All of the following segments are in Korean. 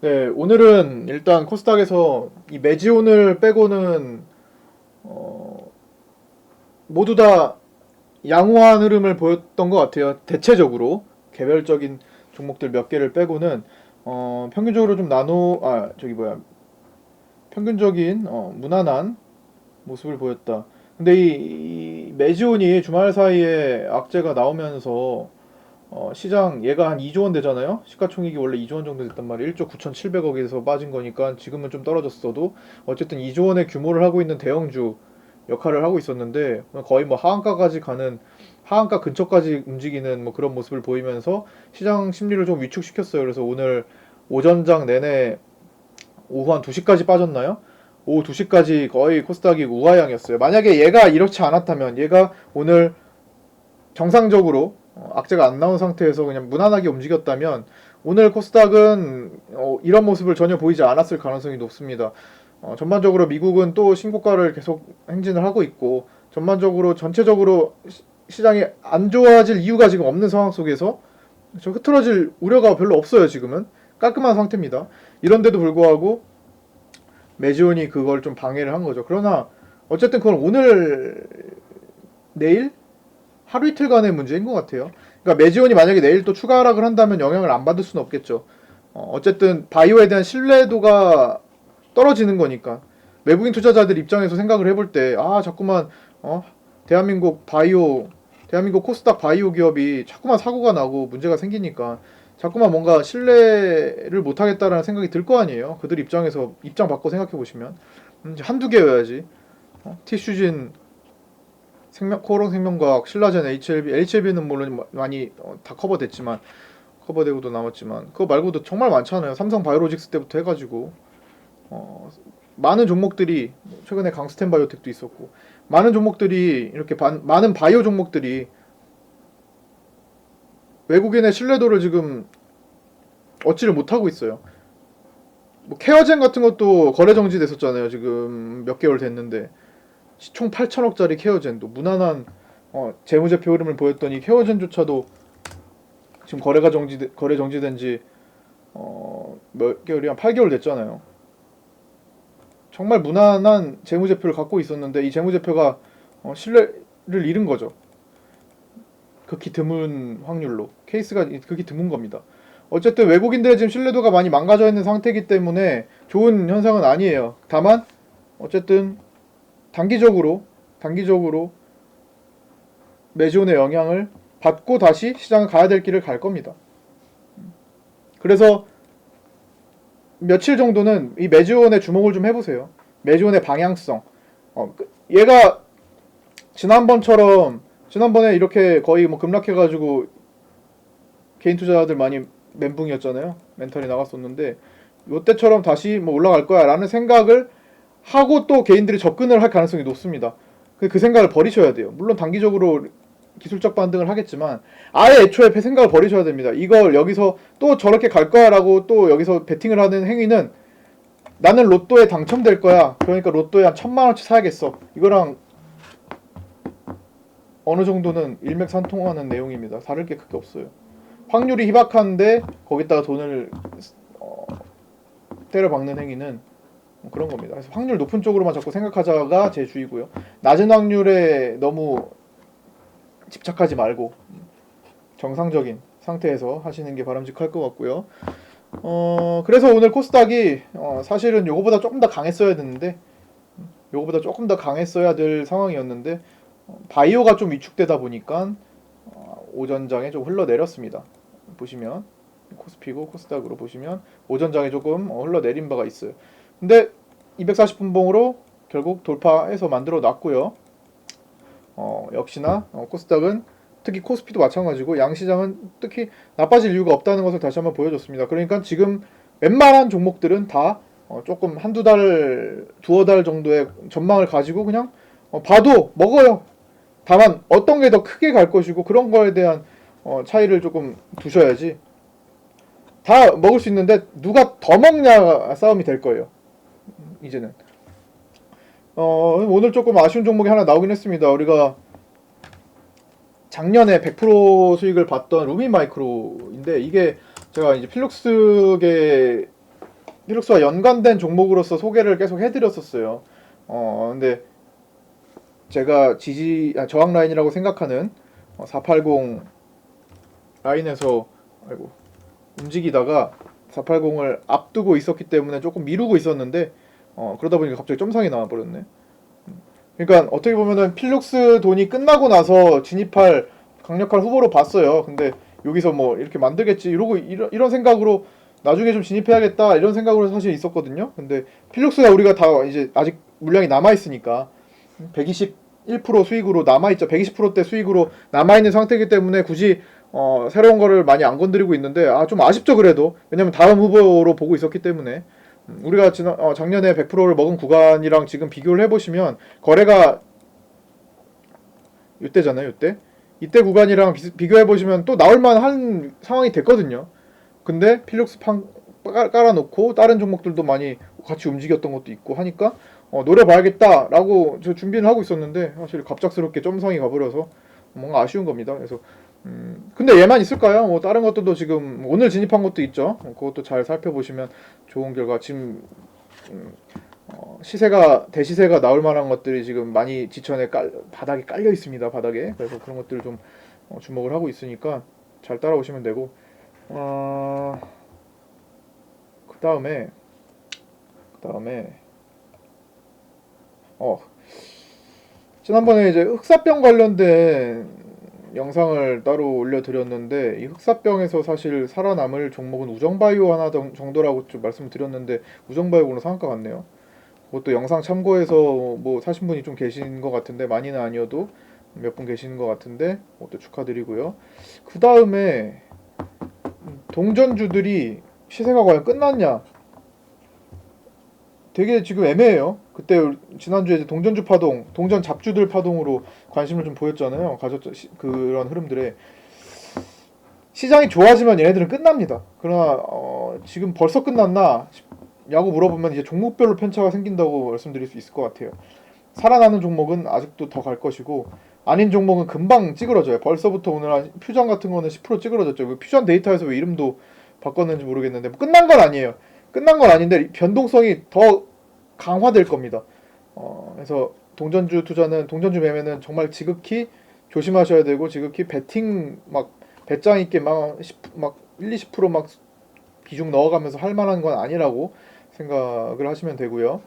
네, 오늘은 일단 코스닥에서 이 매지온을 빼고는 모두 다 양호한 흐름을 보였던 것 같아요. 대체적으로 개별적인 종목들 몇 개를 빼고는 평균적으로 좀 평균적인 무난한 모습을 보였다. 근데 이 매지온이 주말 사이에 악재가 나오면서 시장 얘가 한 2조 원 되잖아요. 시가총액이 원래 2조 원 정도 됐단 말이에요. 1조 9,700억에서 빠진 거니까 지금은 좀 떨어졌어도 어쨌든 2조 원의 규모를 하고 있는 대형주 역할을 하고 있었는데 거의 뭐 하한가 근처까지 움직이는 뭐 그런 모습을 보이면서 시장 심리를 좀 위축시켰어요. 그래서 오늘 오전장 내내 오후 한 2시까지 빠졌나요? 오후 2시까지 거의 코스닥이 우하향이었어요. 만약에 얘가 이렇지 않았다면 얘가 오늘 정상적으로 악재가 안 나온 상태에서 그냥 무난하게 움직였다면 오늘 코스닥은 이런 모습을 전혀 보이지 않았을 가능성이 높습니다. 전반적으로 미국은 또 신고가를 계속 행진을 하고 있고 전반적으로 전체적으로 시장이 안 좋아질 이유가 지금 없는 상황 속에서 흐트러질 우려가 별로 없어요. 지금은 깔끔한 상태입니다. 이런데도 불구하고 매지온이 그걸 좀 방해를 한 거죠. 그러나 어쨌든 그건 오늘 내일 하루 이틀간의 문제인 것 같아요. 그러니까 매지온이 만약에 내일 또 추가 하락을 한다면 영향을 안 받을 수는 없겠죠. 어쨌든 바이오에 대한 신뢰도가 떨어지는 거니까 외국인 투자자들 입장에서 생각을 해볼 때 자꾸만 대한민국 바이오 대한민국 코스닥 바이오 기업이 자꾸만 사고가 나고 문제가 생기니까 자꾸만 뭔가 신뢰를 못 하겠다라는 생각이 들 거 아니에요. 그들 입장에서 입장 바꿔 생각해 보시면 한두 개여야지. 티슈진 코오롱 생명과학, 신라젠, HLB는 물론 많이 다 커버되고도 남았지만 그거 말고도 정말 많잖아요. 삼성 바이오로직스 때부터 해가지고 많은 종목들이 최근에 강스텐 바이오텍도 있었고 많은 종목들이 이렇게 많은 바이오 종목들이 외국인의 신뢰도를 지금 얻지를 못하고 있어요. 뭐 케어젠 같은 것도 거래 정지됐었잖아요. 지금 몇 개월 됐는데 총 8천억짜리 케어젠도 무난한 재무제표 흐름을 보였더니 케어젠조차도 지금 거래 정지된 지 몇 개월이 한 8개월 됐잖아요. 정말 무난한 재무제표를 갖고 있었는데 이 재무제표가 신뢰를 잃은 거죠. 극히 드문 확률로 케이스가 극히 드문 겁니다. 어쨌든 외국인들의 지금 신뢰도가 많이 망가져 있는 상태이기 때문에 좋은 현상은 아니에요. 다만 어쨌든 단기적으로 매지온의 영향을 받고 다시 시장을 가야 될 길을 갈 겁니다. 그래서 며칠 정도는 이 매지온에 주목을 좀 해보세요. 매지온의 방향성. 얘가 지난번에 이렇게 거의 뭐 급락해가지고 개인 투자자들 많이 멘붕이었잖아요. 멘탈이 나갔었는데 이때처럼 다시 뭐 올라갈 거야라는 생각을 하고 또 개인들이 접근을 할 가능성이 높습니다. 그 생각을 버리셔야 돼요. 물론 단기적으로 기술적 반등을 하겠지만 아예 애초에 생각을 버리셔야 됩니다. 이걸 여기서 또 저렇게 갈 거야라고 또 여기서 베팅을 하는 행위는 나는 로또에 당첨될 거야. 그러니까 로또에 한 1,000만 원치 사야겠어. 이거랑 어느 정도는 일맥상통하는 내용입니다. 다를 게 크게 없어요. 확률이 희박한데 거기다가 돈을 때려박는 행위는 그런 겁니다. 그래서 확률 높은 쪽으로만 자꾸 생각하자가 제 주의고요. 낮은 확률에 너무 집착하지 말고 정상적인 상태에서 하시는 게 바람직할 것 같고요. 그래서 오늘 코스닥이 사실은 요거보다 조금 더 강했어야 됐는데 요거보다 조금 더 강했어야 될 상황이었는데 바이오가 좀 위축되다 보니까 오전장에 좀 흘러내렸습니다. 보시면 코스피고 코스닥으로 보시면 오전장에 조금 흘러내린 바가 있어요. 근데 240분봉으로 결국 돌파해서 만들어 놨고요. 역시나 코스닥은 특히 코스피도 마찬가지고 양시장은 특히 나빠질 이유가 없다는 것을 다시 한번 보여줬습니다. 그러니까 지금 웬만한 종목들은 다 조금 한두 달, 두어 달 정도의 전망을 가지고 그냥 봐도 먹어요. 다만 어떤 게 더 크게 갈 것이고 그런 거에 대한 차이를 조금 두셔야지. 다 먹을 수 있는데 누가 더 먹냐 싸움이 될 거예요. 이제는. 오늘 조금 아쉬운 종목이 하나 나오긴 했습니다. 우리가 작년에 100% 수익을 봤던 루미마이크로인데 이게 제가 이제 필룩스계 필룩스와 연관된 종목으로서 소개를 계속 해드렸었어요. 근데 제가 저항 라인이라고 생각하는 480 라인에서 아이고 움직이다가 480을 앞두고 있었기 때문에 조금 미루고 있었는데 그러다 보니까 갑자기 점상이 나와버렸네. 그러니까 어떻게 보면은 필룩스 돈이 끝나고 나서 진입할 강력한 후보로 봤어요. 근데 여기서 뭐 이렇게 만들겠지 이러고 이런 생각으로 나중에 좀 진입해야겠다 이런 생각으로 사실 있었거든요. 근데 필룩스가 우리가 다 이제 아직 물량이 남아 있으니까 121% 수익으로 남아있죠. 120%대 수익으로 남아있는 상태이기 때문에 굳이 새로운 거를 많이 안 건드리고 있는데 좀 아쉽죠. 그래도 왜냐면 다음 후보로 보고 있었기 때문에 우리가 작년에 100%를 먹은 구간이랑 지금 비교를 해보시면 거래가 이때잖아요. 이때 구간이랑 비교해보시면 또 나올만한 상황이 됐거든요. 근데 필룩스 깔아놓고 다른 종목들도 많이 같이 움직였던 것도 있고 하니까 노려봐야겠다라고 저 준비를 하고 있었는데 사실 갑작스럽게 점성이 가버려서 뭔가 아쉬운 겁니다. 그래서 근데 얘만 있을까요? 뭐 다른 것들도 지금 오늘 진입한 것도 있죠. 그것도 잘 살펴보시면 좋은 결과 지금 대시세가 나올 만한 것들이 지금 많이 지천에 바닥에 깔려 있습니다. 바닥에. 그래서 그런 것들을 좀 주목을 하고 있으니까 잘 따라오시면 되고 그 다음에 지난번에 이제 흑사병 관련된 영상을 따로 올려드렸는데 이 흑사병에서 사실 살아남을 종목은 우정바이오 하나 정도라고 좀 말씀드렸는데 우정바이오는 상한가 같네요. 그것도 영상 참고해서 뭐 사신 분이 좀 계신 것 같은데 많이는 아니어도 몇 분 계시는 것 같은데 그것도 축하드리고요. 그 다음에 동전주들이 시세가 과연 끝났냐? 되게 지금 애매해요. 그때 지난주에 이제 동전주 파동, 동전 잡주들 파동으로 관심을 좀 보였잖아요. 그런 흐름들에 시장이 좋아지면 얘네들은 끝납니다. 그러나 지금 벌써 끝났나? 야구 물어보면 이제 종목별로 편차가 생긴다고 말씀드릴 수 있을 것 같아요. 살아나는 종목은 아직도 더 갈 것이고 아닌 종목은 금방 찌그러져요. 벌써부터 오늘 퓨전 같은 거는 10% 찌그러졌죠. 퓨전 데이터에서 왜 이름도 바꿨는지 모르겠는데 뭐 끝난 건 아니에요. 끝난 건 아닌데 변동성이 더 강화될 겁니다. 그래서 동전주 매매는 정말 지극히 조심하셔야 되고 지극히 배팅 막 배짱 있게 막 1, 20%막 비중 넣어가면서 할 만한 건 아니라고 생각을 하시면 되고요.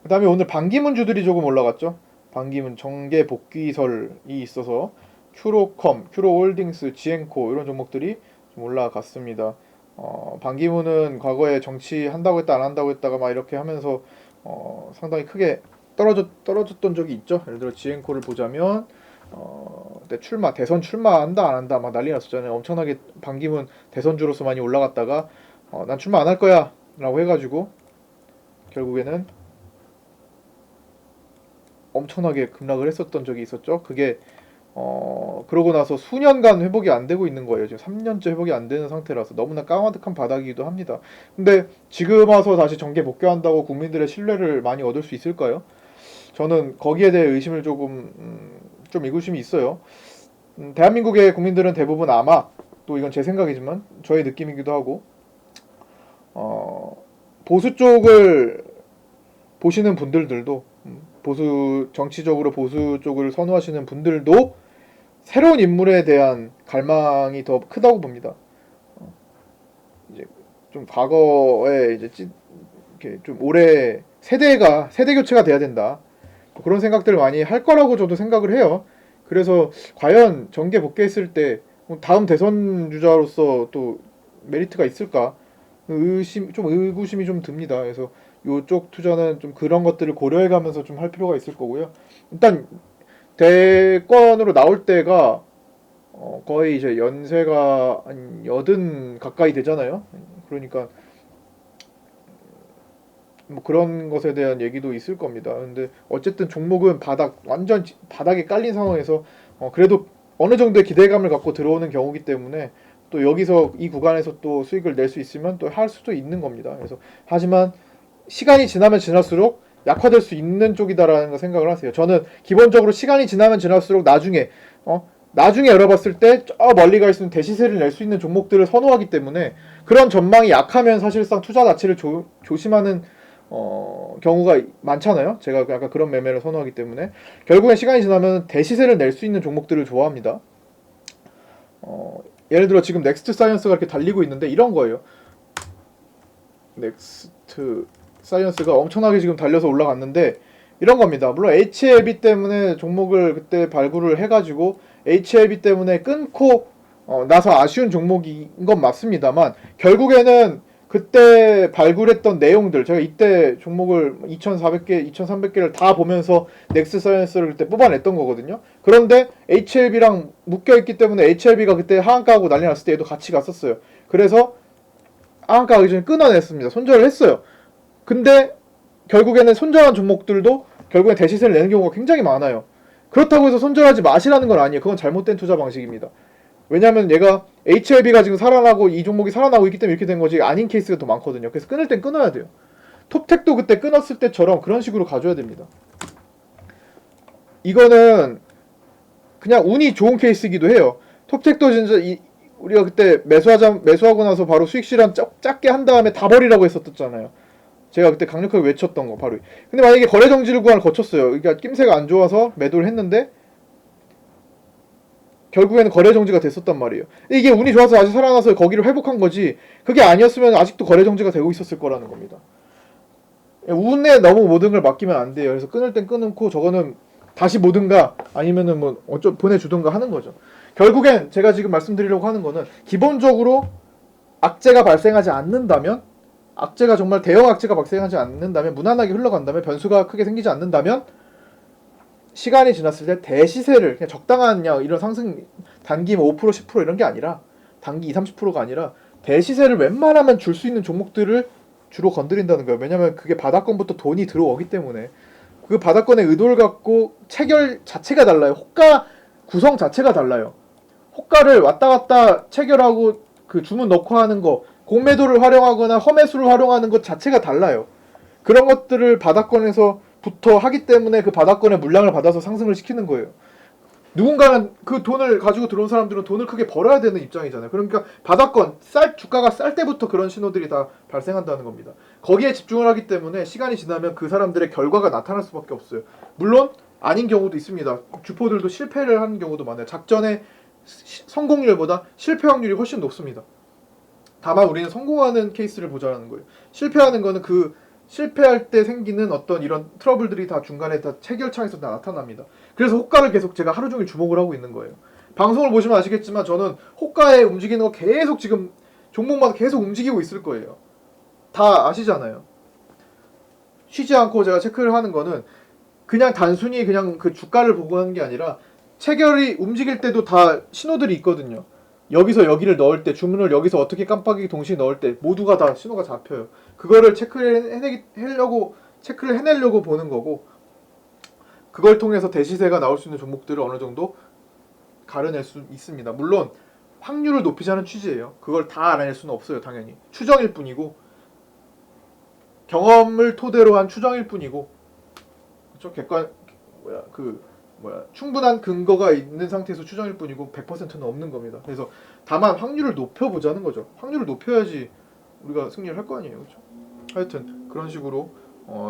그 다음에 오늘 반기문주들이 조금 올라갔죠. 반기문 정계 복귀설이 있어서 큐로홀딩스, 지엔코 이런 종목들이 좀 올라갔습니다. 반기문은 과거에 정치한다고 했다 안 한다고 했다가 막 이렇게 하면서 상당히 크게 떨어졌던 적이 있죠. 예를 들어 지엔코를 보자면 대선 출마한다 안 한다 막 난리 났었잖아요. 엄청나게 반기문 대선주로서 많이 올라갔다가 난 출마 안 할 거야 라고 해가지고 결국에는 엄청나게 급락을 했었던 적이 있었죠. 그게 그러고 나서 수년간 회복이 안 되고 있는 거예요. 지금 3년째 회복이 안 되는 상태라서 너무나 까마득한 바닥이기도 합니다. 근데 지금 와서 다시 정계 복귀한다고 국민들의 신뢰를 많이 얻을 수 있을까요? 저는 거기에 대해 의심을 좀 의구심이 있어요. 대한민국의 국민들은 대부분 아마 또 이건 제 생각이지만 저의 느낌이기도 하고 보수 쪽을 보시는 분들도 정치적으로 보수 쪽을 선호하시는 분들도 새로운 인물에 대한 갈망이 더 크다고 봅니다. 이제 좀 과거에 이제 이렇게 좀 올해 세대 교체가 돼야 된다. 그런 생각들을 많이 할 거라고 저도 생각을 해요. 그래서 과연 정계 복귀했을 때 다음 대선 주자로서 또 메리트가 있을까? 의구심이 좀 듭니다. 그래서 이쪽 투자는 좀 그런 것들을 고려해가면서 좀 할 필요가 있을 거고요. 일단 대권으로 나올 때가 거의 이제 연세가 한 80 가까이 되잖아요. 그러니까 뭐 그런 것에 대한 얘기도 있을 겁니다. 근데 어쨌든 종목은 완전 바닥에 깔린 상황에서 그래도 어느 정도의 기대감을 갖고 들어오는 경우기 때문에 또 여기서 이 구간에서 또 수익을 낼 수 있으면 또 할 수도 있는 겁니다. 그래서 하지만 시간이 지나면 지날수록 약화될 수 있는 쪽이다라는 거 생각을 하세요. 저는 기본적으로 시간이 지나면 지날수록 나중에 나중에 열어봤을 때 저 멀리 가 있으면 대시세를 낼 수 있는 종목들을 선호하기 때문에 그런 전망이 약하면 사실상 투자 자체를 조심하는 경우가 많잖아요. 제가 약간 그런 매매를 선호하기 때문에 결국엔 시간이 지나면 대시세를 낼 수 있는 종목들을 좋아합니다. 예를 들어 지금 넥스트 사이언스가 이렇게 달리고 있는데 이런 거예요. 넥스트 사이언스가 엄청나게 지금 달려서 올라갔는데 이런 겁니다. 물론 HLB 때문에 종목을 그때 발굴을 해가지고 HLB 때문에 끊고 나서 아쉬운 종목인 건 맞습니다만 결국에는 그때 발굴했던 내용들 제가 이때 종목을 2,400개, 2,300개를 다 보면서 넥스 사이언스를 그때 뽑아냈던 거거든요. 그런데 HLB랑 묶여있기 때문에 HLB가 그때 하한가하고 난리 났을 때 얘도 같이 갔었어요. 그래서 하한가 하기 전에 끊어냈습니다. 손절을 했어요. 근데 결국에는 손절한 종목들도 결국엔 대시세를 내는 경우가 굉장히 많아요. 그렇다고 해서 손절하지 마시라는 건 아니에요. 그건 잘못된 투자 방식입니다. 왜냐면 얘가 HLB가 지금 살아나고 이 종목이 살아나고 있기 때문에 이렇게 된 거지 아닌 케이스가 더 많거든요. 그래서 끊을 땐 끊어야 돼요. 톱텍도 그때 끊었을 때처럼 그런 식으로 가줘야 됩니다. 이거는 그냥 운이 좋은 케이스이기도 해요. 톱텍도 진짜 우리가 그때 매수하고 나서 바로 수익 실현 작게 한 다음에 다 버리라고 했었잖아요. 제가 그때 강력하게 외쳤던 거 바로. 근데 만약에 거래 정지를 구간을 거쳤어요. 그러니까 낌새가 안 좋아서 매도를 했는데 결국에는 거래 정지가 됐었단 말이에요. 이게 운이 좋아서 다시 살아나서 거기를 회복한 거지. 그게 아니었으면 아직도 거래 정지가 되고 있었을 거라는 겁니다. 운에 너무 모든 걸 맡기면 안 돼요. 그래서 끊을 땐 끊고 저거는 다시 모든가 아니면은 뭐 보내주든가 하는 거죠. 결국엔 제가 지금 말씀드리려고 하는 거는 기본적으로 악재가 발생하지 않는다면, 악재가 정말 대형 악재가 발생하지 않는다면, 무난하게 흘러간다면, 변수가 크게 생기지 않는다면 시간이 지났을 때 대시세를 그냥 적당한 이런 상승 단기 5% 10% 이런 게 아니라 단기 2, 30%가 아니라 대시세를 웬만하면 줄 수 있는 종목들을 주로 건드린다는 거예요. 왜냐면 그게 바닥권부터 돈이 들어오기 때문에 그 바닥권의 의도를 갖고 체결 자체가 달라요. 호가 구성 자체가 달라요. 호가를 왔다 갔다 체결하고 그 주문 넣고 하는 거, 공매도를 활용하거나 허매수를 활용하는 것 자체가 달라요. 그런 것들을 바닥권에서부터 하기 때문에 그 바닥권의 물량을 받아서 상승을 시키는 거예요. 누군가는 그 돈을 가지고 들어온 사람들은 돈을 크게 벌어야 되는 입장이잖아요. 그러니까 바닥권, 주가가 쌀 때부터 그런 신호들이 다 발생한다는 겁니다. 거기에 집중을 하기 때문에 시간이 지나면 그 사람들의 결과가 나타날 수밖에 없어요. 물론 아닌 경우도 있습니다. 주포들도 실패를 하는 경우도 많아요. 작전의 성공률보다 실패 확률이 훨씬 높습니다. 다만 우리는 성공하는 케이스를 보자는 거예요. 실패하는 거는 그 실패할 때 생기는 어떤 이런 트러블들이 다 중간에 다 체결창에서 다 나타납니다. 그래서 호가를 계속 제가 하루 종일 주목을 하고 있는 거예요. 방송을 보시면 아시겠지만 저는 호가에 움직이는 거 계속 지금 종목마다 계속 움직이고 있을 거예요. 다 아시잖아요. 쉬지 않고 제가 체크를 하는 거는 그냥 단순히 그냥 그 주가를 보고 하는 게 아니라 체결이 움직일 때도 다 신호들이 있거든요. 여기서 여기를 넣을 때, 주문을 여기서 어떻게 깜빡이 동시에 넣을 때 모두가 다 신호가 잡혀요. 그거를 체크를 해내려고 보는 거고, 그걸 통해서 대시세가 나올 수 있는 종목들을 어느 정도 가려낼 수 있습니다. 물론 확률을 높이자는 취지예요. 그걸 다 알아낼 수는 없어요. 당연히 추정일 뿐이고, 경험을 토대로 한 추정일 뿐이고, 그렇죠? 충분한 근거가 있는 상태에서 추정일 뿐이고 100%는 없는 겁니다. 그래서 다만 확률을 높여보자는 거죠. 확률을 높여야지 우리가 승리를 할 거 아니에요. 그렇죠? 하여튼 그런 식으로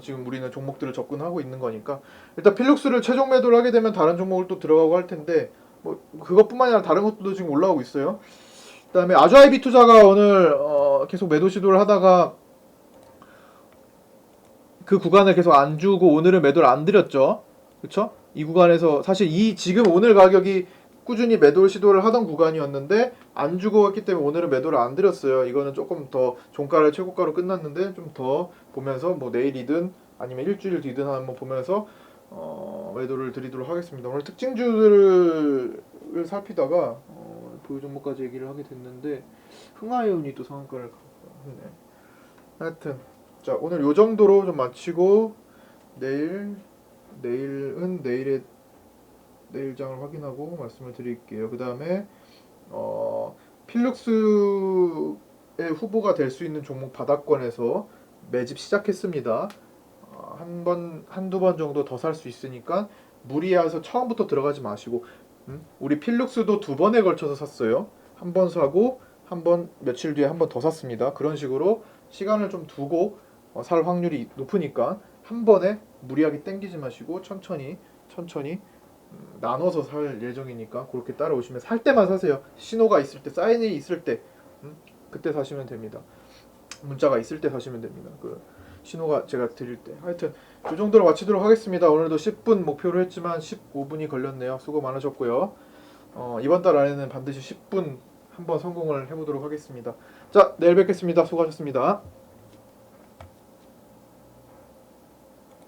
지금 우리는 종목들을 접근하고 있는 거니까 일단 필룩스를 최종 매도를 하게 되면 다른 종목을 또 들어가고 할 텐데 뭐 그것뿐만 아니라 다른 것도 지금 올라오고 있어요. 그다음에 아주아이비 투자가 오늘 계속 매도 시도를 하다가 그 구간을 계속 안 주고 오늘은 매도를 안 드렸죠. 그렇죠? 이 구간에서 사실 지금 오늘 가격이 꾸준히 매도를 시도를 하던 구간이었는데 안 주고 했기 때문에 오늘은 매도를 안 드렸어요. 이거는 조금 더 종가를 최고가로 끝났는데 좀 더 보면서 뭐 내일이든 아니면 일주일 뒤든 한번 보면서 매도를 드리도록 하겠습니다. 오늘 특징주들을 살피다가 보유 종목까지 얘기를 하게 됐는데 흥하해운이 또 상한가를 하네. 하여튼 자 오늘 요 정도로 좀 마치고 내일은 내일장을 확인하고 말씀을 드릴게요. 그 다음에 필룩스의 후보가 될 수 있는 종목 바닥권에서 매집 시작했습니다. 한두 번 정도 더 살 수 있으니까 무리해서 처음부터 들어가지 마시고 우리 필룩스도 두 번에 걸쳐서 샀어요. 한 번 사고 한 번 며칠 뒤에 한 번 더 샀습니다. 그런 식으로 시간을 좀 두고 살 확률이 높으니까 한 번에 무리하게 땡기지 마시고 천천히 나눠서 살 예정이니까 그렇게 따라오시면 살 때만 사세요. 신호가 있을 때, 사인이 있을 때 그때 사시면 됩니다. 문자가 있을 때 사시면 됩니다. 그 신호가 제가 드릴 때. 하여튼 이 정도로 마치도록 하겠습니다. 오늘도 10분 목표로 했지만 15분이 걸렸네요. 수고 많으셨고요. 이번 달 안에는 반드시 10분 한번 성공을 해보도록 하겠습니다. 자, 내일 뵙겠습니다. 수고하셨습니다.